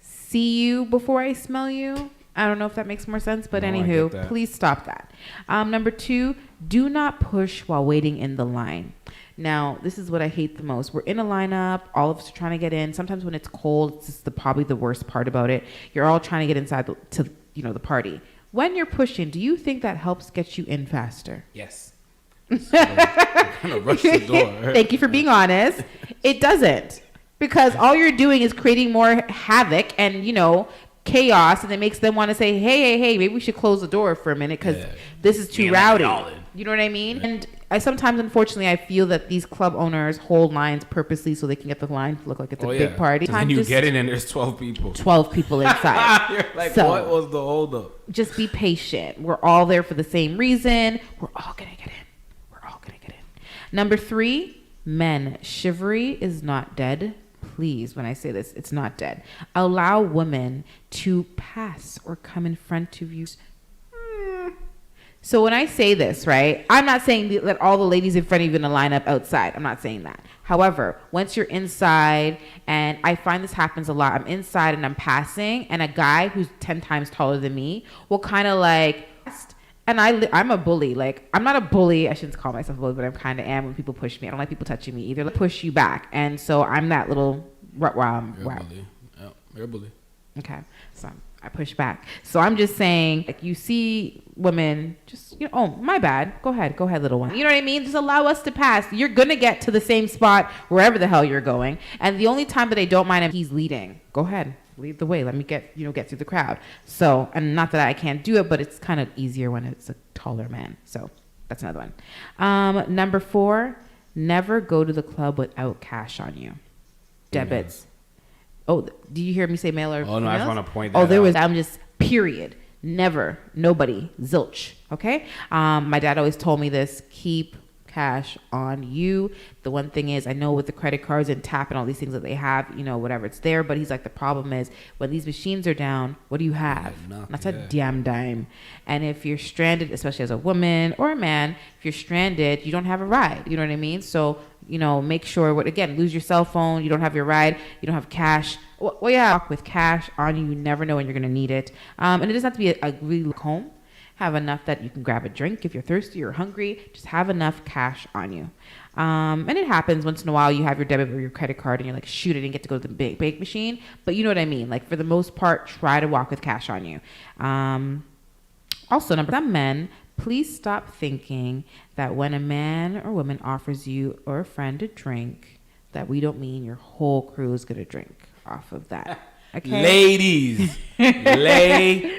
see you before I smell you. I don't know if that makes more sense, but anywho, please stop that. Number 2, do not push while waiting in the line. Now, this is what I hate the most. We're in a lineup. All of us are trying to get in. Sometimes when it's cold, it's just probably the worst part about it. You're all trying to get inside the party. When you're pushing, do you think that helps get you in faster? Yes. Rush the door. Thank you for being honest. It doesn't, because all you're doing is creating more havoc and chaos, and it makes them want to say, hey, maybe we should close the door for a minute because this is too rowdy. You know what I mean? And I sometimes, unfortunately, I feel that these club owners hold lines purposely so they can get the line to look like it's a big party. And you get in and there's 12 people. 12 people inside. You're like, so, what was the holdup? Just be patient. We're all there for the same reason. We're all going to get in. Number 3, men, chivalry is not dead. Please, when I say this, it's not dead. Allow women to pass or come in front of you. So when I say this, right, I'm not saying that all the ladies in front of you in a lineup outside. I'm not saying that. However, once you're inside, and I find this happens a lot, I'm inside and I'm passing, and a guy who's 10 times taller than me will kind of like... And I'm a bully. Like, I'm not a bully. I shouldn't call myself a bully, but I kind of am when people push me. I don't like people touching me either. Like, push you back. And so I'm that little... You're a bully. Yeah, you're a bully. Okay. So I push back. So I'm just saying, like, you see women just, oh, my bad. Go ahead, little one. You know what I mean? Just allow us to pass. You're going to get to the same spot wherever the hell you're going. And the only time that I don't mind him, he's leading. Go ahead. Lead the way. Let me get through the crowd. So, and not that I can't do it, but it's kind of easier when it's a taller man. So that's another one. Number 4, never go to the club without cash on you. Debits. Oh, do you hear me say mail or Oh, no, emails? I just want to point that out. I'm just, period. Never. Nobody. Zilch. Okay? My dad always told me this. Keep cash on you. The one thing is, I know with the credit cards and tap and all these things that they have, whatever, it's there, but he's like, the problem is when these machines are down, what do you have? That's a damn dime. And if you're stranded, especially as a woman or a man, if you're stranded, you don't have a ride. You know what I mean? So, make sure, lose your cell phone, you don't have your ride, you don't have cash. Well, yeah, walk with cash on you. You never know when you're going to need it. And it doesn't have to be a really home. Have enough that you can grab a drink if you're thirsty or hungry. Just have enough cash on you. And it happens once in a while. You have your debit or your credit card and you're like, shoot, I didn't get to go to the big machine. But you know what I mean? Like, for the most part, try to walk with cash on you. Also, some men, please stop thinking that when a man or woman offers you or a friend a drink, that we don't mean your whole crew is going to drink off of that. Okay? Ladies. Ladies.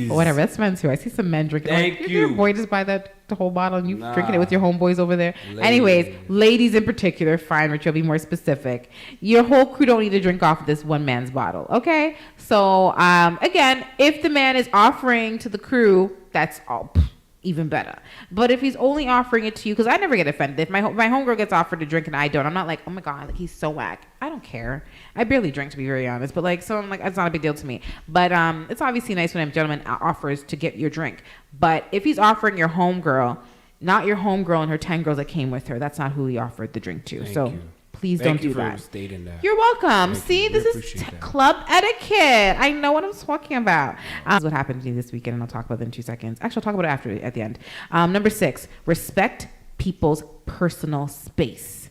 Whatever, that's men too. I see some men drinking. Thank like, you. Your boy just buy the whole bottle and you drinking it with your homeboys over there. Ladies. Anyways, ladies in particular, fine, Rich, you'll be more specific. Your whole crew don't need to drink off of this one man's bottle, okay? So, again, if the man is offering to the crew, that's all even better. But if he's only offering it to you, because I never get offended. If my homegirl gets offered a drink and I don't, I'm not like, oh my God, like he's so whack. I don't care. I barely drink, to be very honest. But like, so I'm like, it's not a big deal to me. But it's obviously nice when a gentleman offers to get your drink. But if he's offering your homegirl, not your homegirl and her 10 girls that came with her, that's not who he offered the drink to. Thank you. Please Thank don't you do for that. stating that. You're welcome. Thank See, you. this is Appreciate that. club etiquette. I know what I'm talking about. This is what happened to me this weekend, and I'll talk about it in 2 seconds. Actually, I'll talk about it at the end. Number 6, respect people's personal space.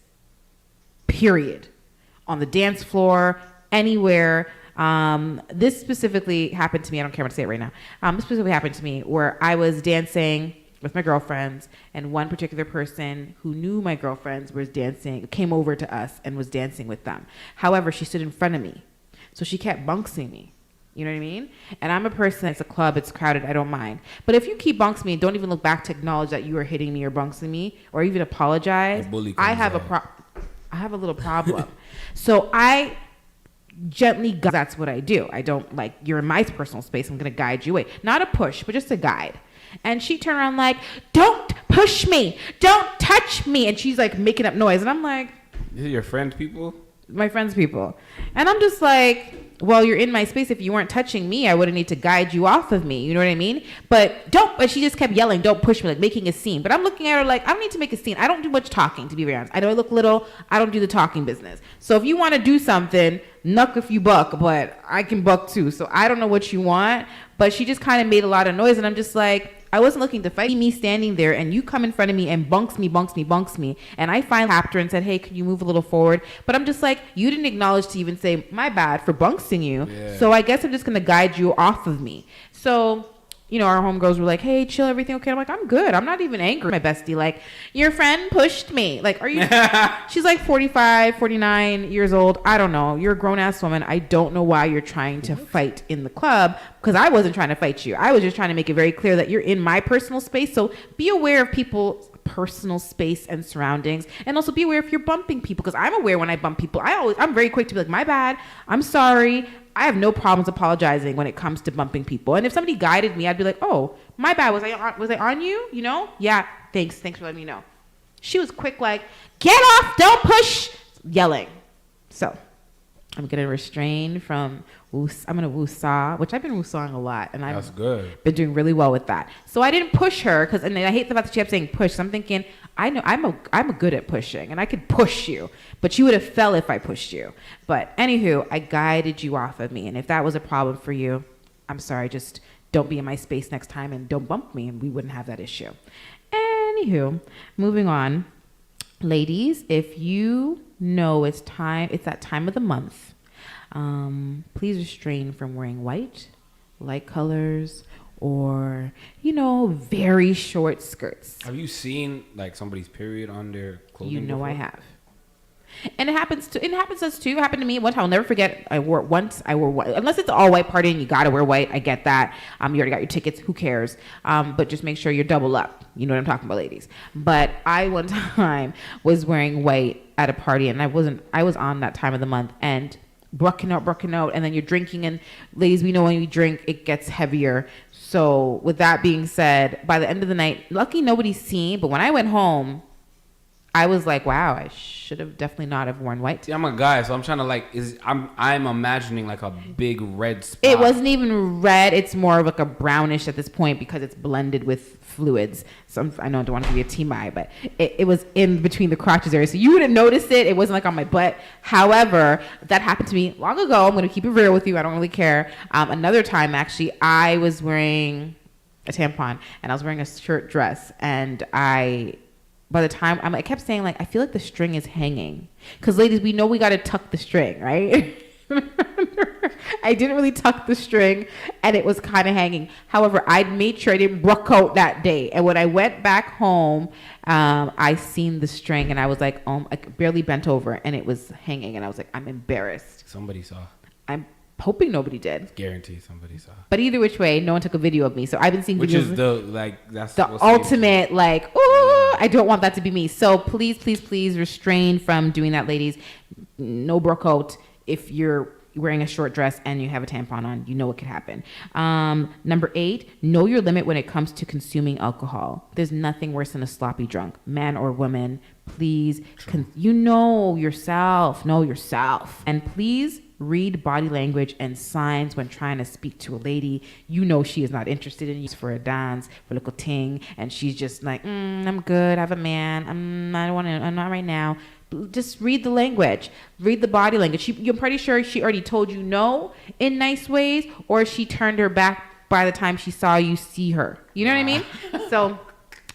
Period. On the dance floor, anywhere. This specifically happened to me. I don't care what to say it right now. This specifically happened to me where I was dancing with my girlfriends, and one particular person who knew my girlfriends was dancing, came over to us and was dancing with them. However, she stood in front of me, so she kept bunksing me. You know what I mean? And I'm a person, it's a club, it's crowded, I don't mind. But if you keep bunksing me and don't even look back to acknowledge that you are hitting me or bunksing me, or even apologize, I have a little problem. So I gently guide. That's what I do. I don't like, you're in my personal space, I'm going to guide you away. Not a push, but just a guide. And she turned around like, don't push me, don't touch me. And she's like making up noise. And I'm like, These are your friends, people? My friends' people. And I'm just like, well, you're in my space. If you weren't touching me, I wouldn't need to guide you off of me. You know what I mean? But she just kept yelling, don't push me, like making a scene. But I'm looking at her like, I don't need to make a scene. I don't do much talking, to be very honest. I know I look little. I don't do the talking business. So if you want to do something, knuck if you buck, but I can buck too. So I don't know what you want. But she just kind of made a lot of noise. And I'm just like, I wasn't looking to fight. Me standing there and you come in front of me and bunks me. And I finally tapped her and said, hey, can you move a little forward? But I'm just like, you didn't acknowledge to even say, my bad for bunksing you. Yeah. So I guess I'm just going to guide you off of me. So, you know, our homegirls were like, hey, chill, everything okay? I'm like, I'm good. I'm not even angry. My bestie, like, your friend pushed me. Like, are you? She's like 45, 49 years old. I don't know. You're a grown-ass woman. I don't know why you're trying to fight in the club, because I wasn't trying to fight you. I was just trying to make it very clear that you're in my personal space. So be aware of people's personal space and surroundings, and also be aware if you're bumping people, because I'm aware when I bump people. I'm very quick to be like, my bad, I'm sorry. I have no problems apologizing when it comes to bumping people. And if somebody guided me, I'd be like, oh, my bad, was I on you? You know? Yeah, thanks for letting me know. She was quick, like, get off, don't push, yelling. So I'm going to refrain from I'm going to woosah, which I've been woosahing a lot. And That's good. Been doing really well with that. So I didn't push her, and I hate the fact that she kept saying push. So I'm thinking, I know I'm good at pushing, and I could push you, but you would have fell if I pushed you. But anywho, I guided you off of me. And if that was a problem for you, I'm sorry, just don't be in my space next time and don't bump me, and we wouldn't have that issue. Anywho, moving on. Ladies, if you know it's that time of the month, please restrain from wearing white, light colors, or, very short skirts. Have you seen like somebody's period on their clothing before? I have. And it happens to us too. It happened to me one time. I'll never forget. I wore white. Unless it's all white party and you gotta wear white. I get that. You already got your tickets. Who cares? But just make sure you're double up. You know what I'm talking about, ladies. But I one time was wearing white at a party, and I was on that time of the month, and brucking out, and then you're drinking, and ladies, we know when you drink, it gets heavier. So with that being said, by the end of the night, lucky nobody's seen, but when I went home, I was like, wow, I should have definitely not have worn white. See, I'm a guy, so I'm trying to I'm imagining like a big red spot. It wasn't even red. It's more of like a brownish at this point because it's blended with fluids. So I know I don't want to give you a TMI, but it was in between the crotches area. So you wouldn't notice it. It wasn't like on my butt. However, that happened to me long ago. I'm going to keep it real with you. I don't really care. Another time, actually, I was wearing a tampon and I was wearing a shirt dress, and by the time I kept saying, like, I feel like the string is hanging. Because ladies, we know we got to tuck the string, right? I didn't really tuck the string and it was kind of hanging. However, I made sure I didn't broke out that day. And when I went back home, I seen the string and I was like, I barely bent over and it was hanging. And I was like, I'm embarrassed. Somebody saw. I'm hoping nobody did. Guarantee somebody saw. But either which way, no one took a video of me. So I've been seeing Which videos. That's the ultimate, like, oh, I don't want that to be me. So please, please, please refrain from doing that, ladies. No broke out. If you're wearing a short dress and you have a tampon on, you know what could happen. Number 8, know your limit when it comes to consuming alcohol. There's nothing worse than a sloppy drunk, man or woman. Please, know yourself. And please read body language and signs when trying to speak to a lady. You know she is not interested in you for a dance, for a little ting, and she's just like, I'm good, I have a man, I'm not right now. Just read the language, read the body language. You're pretty sure she already told you no in nice ways, or she turned her back by the time she saw you see her. You know what I mean? So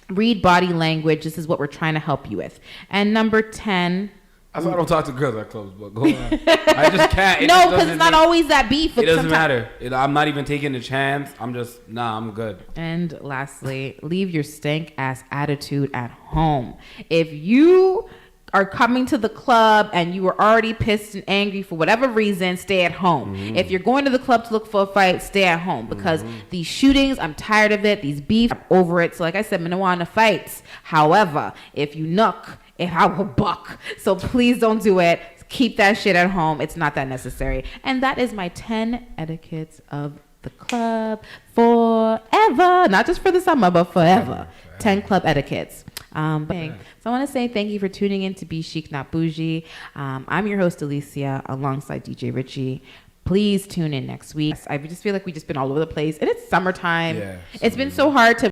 read body language. This is what we're trying to help you with. And number 10. That's why I don't talk to girls at clubs, but go on. I just can't. No, because it's not always that beef. It doesn't matter. I'm not even taking a chance. I'm good. And lastly, leave your stank ass attitude at home. If you are coming to the club and you were already pissed and angry for whatever reason, stay at home. Mm-hmm. If you're going to the club to look for a fight, stay at home, because these shootings, I'm tired of it. These beef, I'm over it. So like I said, I don't want to fight. However, if you knock, if I will buck. So please don't do it. Keep that shit at home. It's not that necessary. And that is my 10 etiquettes of the club forever. Not just for the summer, but forever. 10 club etiquettes. So I want to say thank you for tuning in to bChic, Not Bougie. I'm your host, Alicia, alongside DJ Richie. Please tune in next week. I just feel like we've just been all over the place. And it's summertime. Yeah, it's been so hard to